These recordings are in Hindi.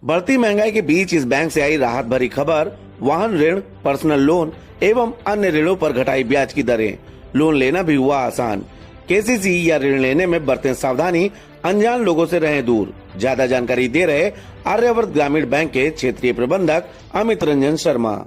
बढ़ती महंगाई के बीच इस बैंक से आई राहत भरी खबर। वाहन ऋण, पर्सनल लोन एवं अन्य ऋणों पर घटाई ब्याज की दरें। लोन लेना भी हुआ आसान। केसीसी या ऋण लेने में बरतें सावधानी, अनजान लोगों से रहें दूर। ज्यादा जानकारी दे रहे आर्यावर्त ग्रामीण बैंक के क्षेत्रीय प्रबंधक अमित रंजन शर्मा।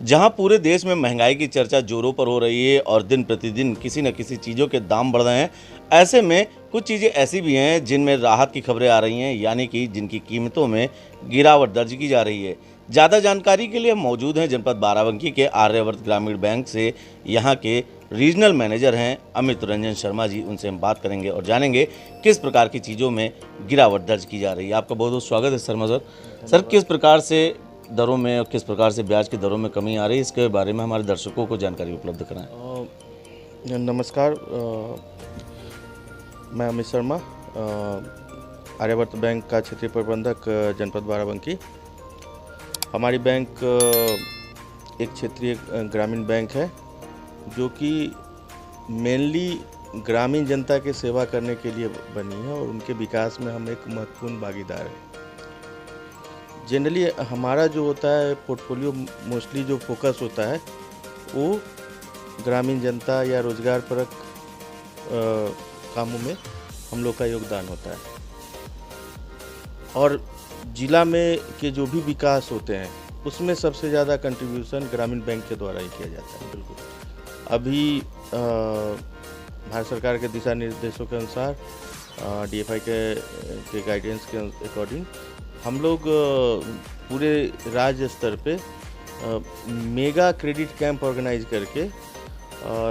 जहां पूरे देश में महंगाई की चर्चा जोरों पर हो रही है और दिन प्रतिदिन किसी न किसी चीज़ों के दाम बढ़ रहे हैं, ऐसे में कुछ चीज़ें ऐसी भी हैं जिनमें राहत की खबरें आ रही हैं, यानी कि जिनकी कीमतों में गिरावट दर्ज की जा रही है। ज़्यादा जानकारी के लिए हम मौजूद हैं जनपद बाराबंकी के आर्यावर्त ग्रामीण बैंक से। यहाँ के रीजनल मैनेजर हैं अमित रंजन शर्मा जी। उनसे हम बात करेंगे और जानेंगे किस प्रकार की चीज़ों में गिरावट दर्ज की जा रही है। आपका बहुत बहुत स्वागत है शर्मा सर। सर, किस प्रकार से दरों में और किस प्रकार से ब्याज की दरों में कमी आ रही है, इसके बारे में हमारे दर्शकों को जानकारी उपलब्ध कराएं। नमस्कार, मैं अमित शर्मा, आर्यावर्त बैंक का क्षेत्रीय प्रबंधक जनपद बाराबंकी। हमारी बैंक एक क्षेत्रीय ग्रामीण बैंक है जो कि मेनली ग्रामीण जनता की सेवा करने के लिए बनी है और उनके विकास में हम एक महत्वपूर्ण भागीदार हैं। जनरली हमारा जो होता है पोर्टफोलियो, मोस्टली जो फोकस होता है वो ग्रामीण जनता या रोजगार परक कामों में हम लोग का योगदान होता है और जिला में के जो भी विकास होते हैं उसमें सबसे ज़्यादा कंट्रीब्यूशन ग्रामीण बैंक के द्वारा ही किया जाता है। बिल्कुल। अभी भारत सरकार के दिशा निर्देशों के अनुसार, DFI के गाइडेंस के अकॉर्डिंग हम लोग पूरे राज्य स्तर पे मेगा क्रेडिट कैंप ऑर्गेनाइज करके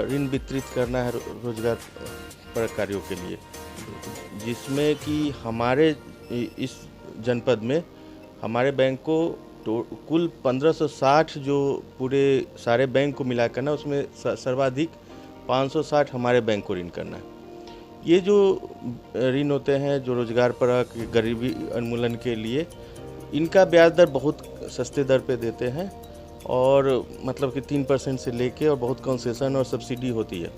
ऋण वितरित करना है रोजगार परक कार्यों के लिए, जिसमें कि हमारे इस जनपद में हमारे बैंक को कुल 1560 जो पूरे सारे बैंक को मिलाकर ना, उसमें सर्वाधिक 560 हमारे बैंक को ऋण करना है। ये जो ऋण होते हैं जो रोजगार परक, गरीबी उन्मूलन के लिए, इनका ब्याज दर बहुत सस्ते दर पे देते हैं और मतलब कि 3% से लेके और बहुत कंसेशन और सब्सिडी होती है।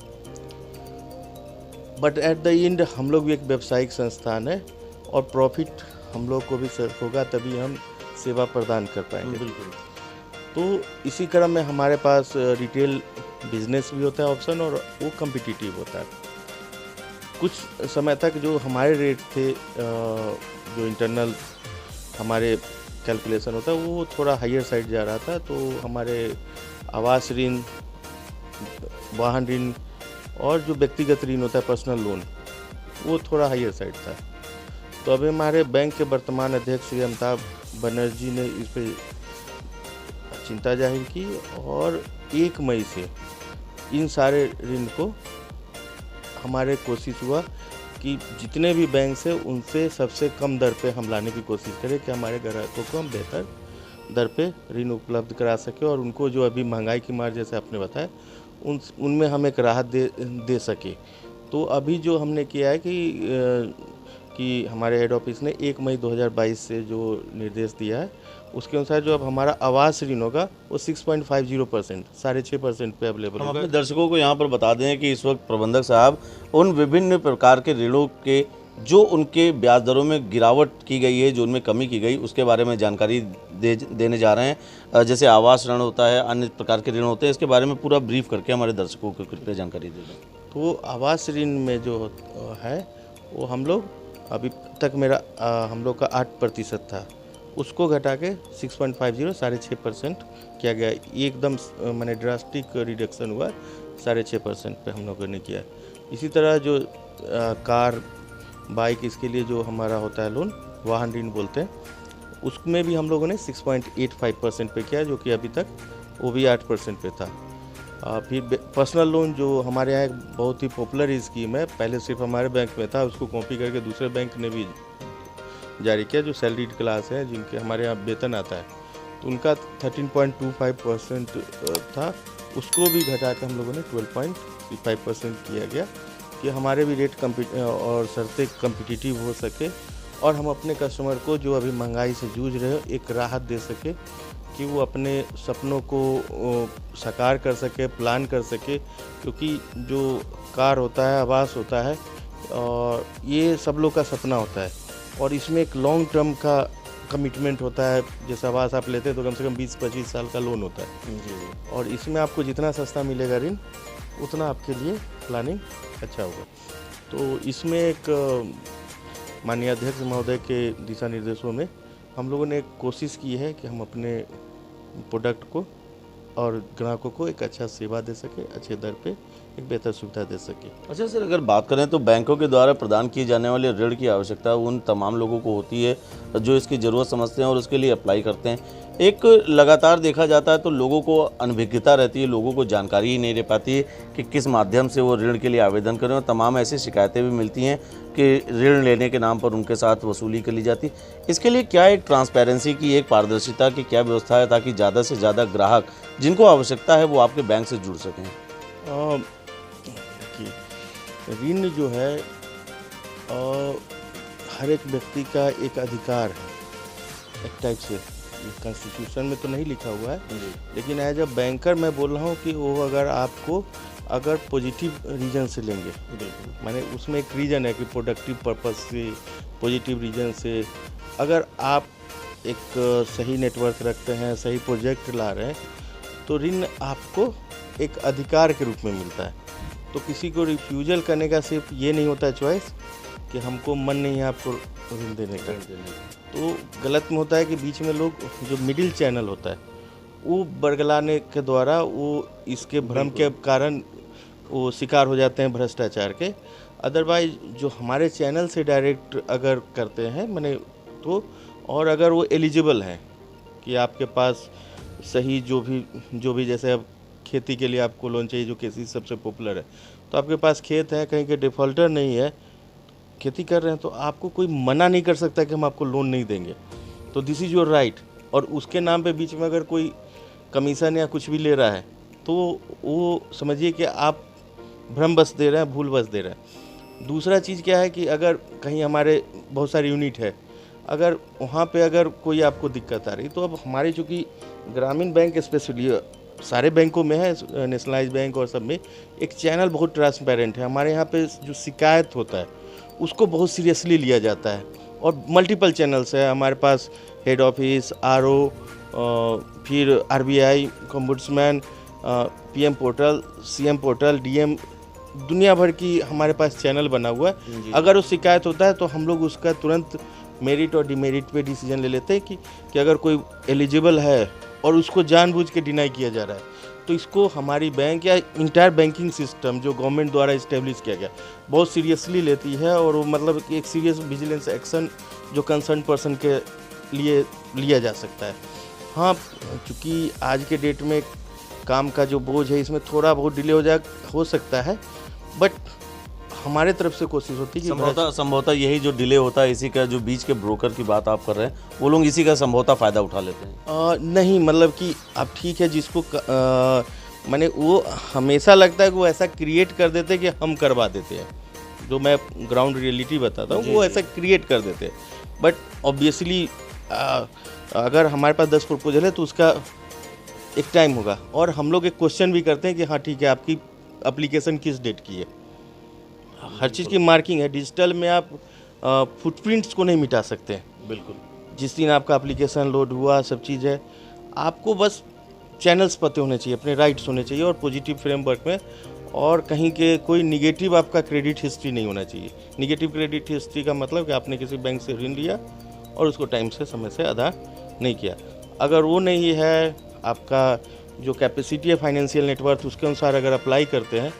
बट एट द एंड हम लोग भी एक व्यावसायिक संस्थान है और प्रॉफिट हम लोग को भी होगा, तभी हम सेवा प्रदान कर पाएंगे। बिल्कुल। तो इसी क्रम में हमारे पास रिटेल बिजनेस भी होता है ऑप्शन, और वो कम्पिटिटिव होता है। कुछ समय तक जो हमारे रेट थे, जो इंटरनल हमारे कैलकुलेशन होता है, वो थोड़ा हायर साइड जा रहा था। तो हमारे आवास ऋण, वाहन ऋण और जो व्यक्तिगत ऋण होता है पर्सनल लोन, वो थोड़ा हायर साइड था। तो अभी हमारे बैंक के वर्तमान अध्यक्ष श्री अमिताभ बनर्जी ने इस पर चिंता जाहिर की और 1 मई से इन सारे ऋण को हमारे कोशिश हुआ कि जितने भी बैंक से उनसे सबसे कम दर पे हम लाने की कोशिश करें कि हमारे ग्राहकों को हम बेहतर दर पे ऋण उपलब्ध करा सके और उनको जो अभी महंगाई की मार, जैसे आपने बताया, उनमें हम एक राहत दे सके। तो अभी जो हमने किया है कि हमारे हेड ऑफिस ने 1 मई 2022 से जो निर्देश दिया है, उसके अनुसार जो अब हमारा आवास ऋण होगा वो 6.50%, 6.5% पे अवेलेबल होगा। अपने दर्शकों को यहाँ पर बता दें कि इस वक्त प्रबंधक साहब उन विभिन्न प्रकार के ऋणों के जो उनके ब्याज दरों में गिरावट की गई है, जो उनमें कमी की गई, उसके बारे में जानकारी देने जा रहे हैं। जैसे आवास ऋण होता है, अन्य प्रकार के ऋण होते हैं, इसके बारे में पूरा ब्रीफ करके हमारे दर्शकों को कृपया जानकारी दे दें। तो आवास ऋण में जो है वो हम लोग अभी तक हम लोग का 8% था, उसको घटा के 6.50, 6.5% किया गया। एकदम मैंने ड्रास्टिक रिडक्शन हुआ, 6.5% पे हम लोगों ने किया। इसी तरह जो कार, बाइक, इसके लिए जो हमारा होता है लोन, वाहन ऋण बोलते हैं, उसमें भी हम लोगों ने 6.85% पे किया, जो कि अभी तक वो भी 8% पे था। फिर पर्सनल लोन जो हमारे यहाँ एक बहुत ही पॉपुलर स्कीम है, पहले सिर्फ हमारे बैंक में था, उसको कॉपी करके दूसरे बैंक ने भी जारी किया। जो सैलरीड क्लास है, जिनके हमारे यहाँ वेतन आता है, तो उनका 13.25% था, उसको भी घटा कर हम लोगों ने 12.5% किया गया कि हमारे भी रेट और शर्तें कम्पिटिटिव हो सके और हम अपने कस्टमर को जो अभी महंगाई से जूझ रहे हो एक राहत दे सके कि वो अपने सपनों को साकार कर सके, प्लान कर सके। क्योंकि जो कार होता है, आवास होता है, और ये सब लोग का सपना होता है और इसमें एक लॉन्ग टर्म का कमिटमेंट होता है। जैसे आवास आप लेते हैं तो कम से कम 20-25 साल का लोन होता है, और इसमें आपको जितना सस्ता मिलेगा ऋण उतना आपके लिए प्लानिंग अच्छा होगा। तो इसमें एक माननीय अध्यक्ष महोदय के दिशा निर्देशों में हम लोगों ने एक कोशिश की है कि हम अपने प्रोडक्ट को और ग्राहकों को एक अच्छा सेवा दे सके, अच्छे दर पे एक बेहतर सुविधा दे सके। अच्छा सर, अगर बात करें तो बैंकों के द्वारा प्रदान किए जाने वाले ऋण की आवश्यकता उन तमाम लोगों को होती है जो इसकी ज़रूरत समझते हैं और उसके लिए अप्लाई करते हैं। एक लगातार देखा जाता है तो लोगों को अनभिज्ञता रहती है, लोगों को जानकारी ही नहीं रह पाती है कि किस माध्यम से वो ऋण के लिए आवेदन करें, और तमाम ऐसी शिकायतें भी मिलती हैं कि ऋण लेने के नाम पर उनके साथ वसूली कर ली जाती। इसके लिए क्या एक ट्रांसपेरेंसी की, एक पारदर्शिता की क्या व्यवस्था है ताकि ज़्यादा से ज़्यादा ग्राहक जिनको आवश्यकता है वो आपके बैंक से जुड़ सकें? ऋण जो है हर एक व्यक्ति का एक अधिकार है, एक टाइप से। कॉन्स्टिट्यूशन में तो नहीं लिखा हुआ है, लेकिन एज अ बैंकर मैं बोल रहा हूँ कि वो अगर पॉजिटिव रीजन से लेंगे, माने उसमें एक रीज़न है कि प्रोडक्टिव पर्पस से, पॉजिटिव रीजन से, अगर आप एक सही नेटवर्क रखते हैं, सही प्रोजेक्ट ला रहे हैं, तो ऋण आपको एक अधिकार के रूप में मिलता है। तो किसी को रिफ्यूजल करने का सिर्फ ये नहीं होता है चॉइस कि हमको मन नहीं है आपको ऋण देने का, तो गलत में होता है कि बीच में लोग, जो मिडिल चैनल होता है, वो बरगलाने के द्वारा वो इसके भ्रम के कारण वो शिकार हो जाते हैं भ्रष्टाचार के। अदरवाइज जो हमारे चैनल से डायरेक्ट अगर करते हैं मैंने तो, और अगर वो एलिजिबल हैं कि आपके पास सही जो भी जैसे अब खेती के लिए आपको लोन चाहिए, जो केसी सबसे पॉपुलर है, तो आपके पास खेत है, कहीं के डिफ़ॉल्टर नहीं है, खेती कर रहे हैं, तो आपको कोई मना नहीं कर सकता कि हम आपको लोन नहीं देंगे। तो दिस इज़ योर राइट। और उसके नाम पे बीच में अगर कोई कमीशन या कुछ भी ले रहा है तो वो समझिए कि आप भ्रमवश दे रहे हैं, भूलवश दे रहे हैं। दूसरा चीज़ क्या है कि अगर कहीं हमारे बहुत सारे यूनिट है, अगर वहाँ पे अगर कोई आपको दिक्कत आ रही, तो अब हमारे चूँकि ग्रामीण बैंक स्पेशली सारे बैंकों में है, नेशनलाइज बैंक और सब में एक चैनल बहुत ट्रांसपेरेंट है। हमारे यहाँ पे जो शिकायत होता है उसको बहुत सीरियसली लिया जाता है, और मल्टीपल चैनल्स है हमारे पास, हेड ऑफिस, आरओ, फिर RBI, ombudsman, PM portal, CM portal, DM, दुनिया भर की हमारे पास चैनल बना हुआ है। अगर वो शिकायत होता है तो हम लोग उसका तुरंत मेरिट और डिमेरिट पे डिसीजन ले लेते हैं कि अगर कोई एलिजिबल है और उसको जानबूझ के डिनाई किया जा रहा है, तो इसको हमारी बैंक या इंटायर बैंकिंग सिस्टम जो गवर्नमेंट द्वारा इस्टेब्लिश किया गया बहुत सीरियसली लेती है, और वो मतलब एक सीरियस विजिलेंस एक्शन जो कंसर्न पर्सन के लिए लिया जा सकता है। हाँ, चूँकि आज के डेट में काम का जो बोझ है इसमें थोड़ा बहुत डिले हो सकता है, बट हमारे तरफ से कोशिश होती है कि संभवतः यही जो डिले होता है, इसी का जो बीच के ब्रोकर की बात आप कर रहे हैं, वो लोग इसी का संभवतः फ़ायदा उठा लेते हैं। नहीं, मतलब कि अब ठीक है, जिसको मैंने वो हमेशा लगता है कि वो ऐसा क्रिएट कर देते हैं कि हम करवा देते हैं, जो मैं ग्राउंड रियलिटी बताता हूँ वो ऐसा क्रिएट कर देते हैं। बट ऑब्वियसली अगर हमारे पास 10 प्रपोजल है तो उसका एक टाइम होगा, और हम लोग एक क्वेश्चन भी करते हैं कि हाँ ठीक है, आपकी एप्लीकेशन किस डेट की है। हर चीज़ की मार्किंग है। डिजिटल में आप फुटप्रिंट्स को नहीं मिटा सकते। बिल्कुल, जिस दिन आपका एप्लीकेशन लोड हुआ सब चीज़ है, आपको बस चैनल्स पते होने चाहिए, अपने राइट्स होने चाहिए, और पॉजिटिव फ्रेमवर्क में, और कहीं के कोई निगेटिव आपका क्रेडिट हिस्ट्री नहीं होना चाहिए। निगेटिव क्रेडिट हिस्ट्री का मतलब कि आपने किसी बैंक से ऋण लिया और उसको टाइम से, समय से अदा नहीं किया। अगर वो नहीं है, आपका जो कैपेसिटी है फाइनेंशियल नेटवर्क उसके अनुसार अगर अप्लाई करते हैं,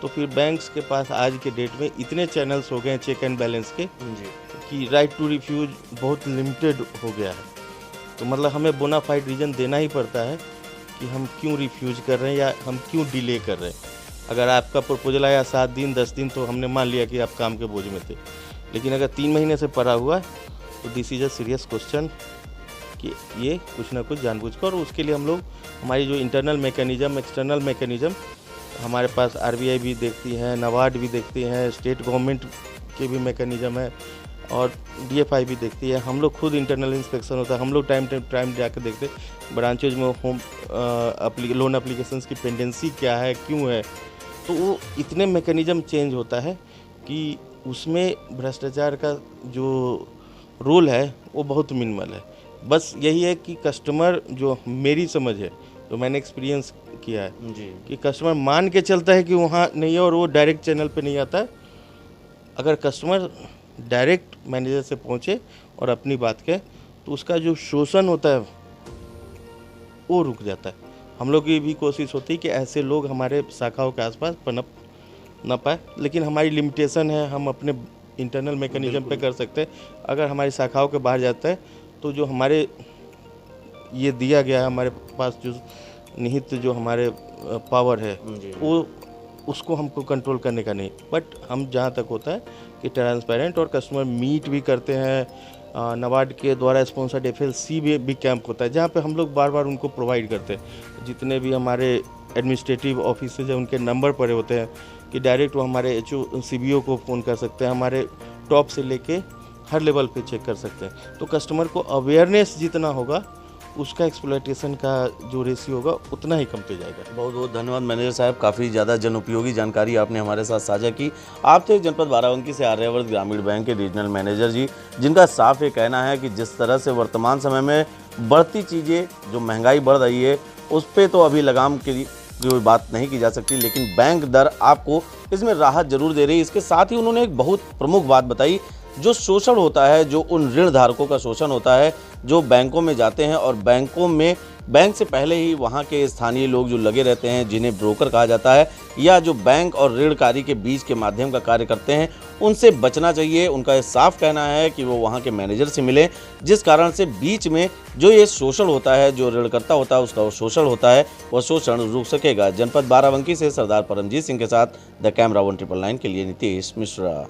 तो फिर बैंक्स के पास आज के डेट में इतने चैनल्स हो गए हैं चेक एंड बैलेंस के कि राइट टू रिफ्यूज बहुत लिमिटेड हो गया है। तो मतलब हमें बोनाफाइड रीज़न देना ही पड़ता है कि हम क्यों रिफ्यूज कर रहे हैं या हम क्यों डिले कर रहे हैं। अगर आपका प्रपोजल आया 7 दिन 10 दिन तो हमने मान लिया कि आप काम के बोझ में थे, लेकिन अगर 3 महीने से पड़ा हुआ है तो this is a serious question कि ये कुछ ना कुछ जानबूझ कर, और उसके लिए हम लोग हमारी जो इंटरनल मैकेनिज़्म, एक्सटर्नल मैकेनिज़्म हमारे पास आरबीआई भी देखती है, नाबार्ड भी देखती है, स्टेट गवर्नमेंट के भी मैकेनिज़्म है, और डीएफआई भी देखती है। हम लोग खुद इंटरनल इंस्पेक्शन होता है, हम लोग टाइम जाकर देखते ब्रांचेज में लोन एप्लीकेशंस की पेंडेंसी क्या है, क्यों है। तो वो इतने मैकेनिज़्म चेंज होता है कि उसमें भ्रष्टाचार का जो रोल है वो बहुत मिनिमल है। बस यही है कि कस्टमर, जो मेरी समझ है, जो मैंने एक्सपीरियंस किया है जी कि कस्टमर मान के चलता है कि वहाँ नहीं है और वो डायरेक्ट चैनल पे नहीं आता है। अगर कस्टमर डायरेक्ट मैनेजर से पहुँचे और अपनी बात कहे तो उसका जो शोषण होता है वो रुक जाता है। हम लोग की भी कोशिश होती है कि ऐसे लोग हमारे शाखाओं के आसपास पनप ना पाए, लेकिन हमारी लिमिटेशन है, हम अपने इंटरनल मैकेनिज्म पे कर सकते हैं। अगर हमारी शाखाओं के बाहर जाता है तो जो हमारे ये दिया गया है, हमारे पास जो निहित जो हमारे पावर है वो उसको हमको कंट्रोल करने का नहीं। बट हम जहाँ तक होता है कि ट्रांसपेरेंट और कस्टमर मीट भी करते हैं। नबार्ड के द्वारा स्पॉन्सर्ड FLC भी कैंप होता है जहाँ पे हम लोग बार बार उनको प्रोवाइड करते हैं। जितने भी हमारे एडमिनिस्ट्रेटिव ऑफिसेज हैं उनके नंबर पड़े होते हैं कि डायरेक्ट वो हमारे HO CBO को फ़ोन कर सकते हैं, हमारे टॉप से लेके हर लेवल पे चेक कर सकते हैं। तो कस्टमर को अवेयरनेस जितना होगा उसका एक्सप्लॉयटेशन का जो रेशियो होगा उतना ही कमते जाएगा। बहुत बहुत धन्यवाद मैनेजर साहब, काफ़ी ज़्यादा जनउपयोगी जानकारी आपने हमारे साथ साझा की। आप थे जनपद बाराबंकी से आर्यावर्त ग्रामीण बैंक के रीजनल मैनेजर जी, जिनका साफ ये कहना है कि जिस तरह से वर्तमान समय में बढ़ती चीज़ें, जो महंगाई बढ़ रही है, उस पर तो अभी लगाम की कोई बात नहीं की जा सकती, लेकिन बैंक दर आपको इसमें राहत जरूर दे रही है। इसके साथ ही उन्होंने एक बहुत प्रमुख बात बताई, जो शोषण होता है, जो उन ऋण धारकों का शोषण होता है जो बैंकों में जाते हैं और बैंकों में बैंक से पहले ही वहाँ के स्थानीय लोग जो लगे रहते हैं, जिन्हें ब्रोकर कहा जाता है, या जो बैंक और ऋणकारी के बीच के माध्यम का कार्य करते हैं, उनसे बचना चाहिए। उनका ये साफ कहना है कि वो वहाँ के मैनेजर से मिलें, जिस कारण से बीच में जो ये शोषण होता है, जो ऋणकर्ता होता है उसका वो शोषण होता है, वह शोषण रुक सकेगा। जनपद बाराबंकी से सरदार परमजीत सिंह के साथ द कैमरा 199 के लिए नितेश मिश्रा।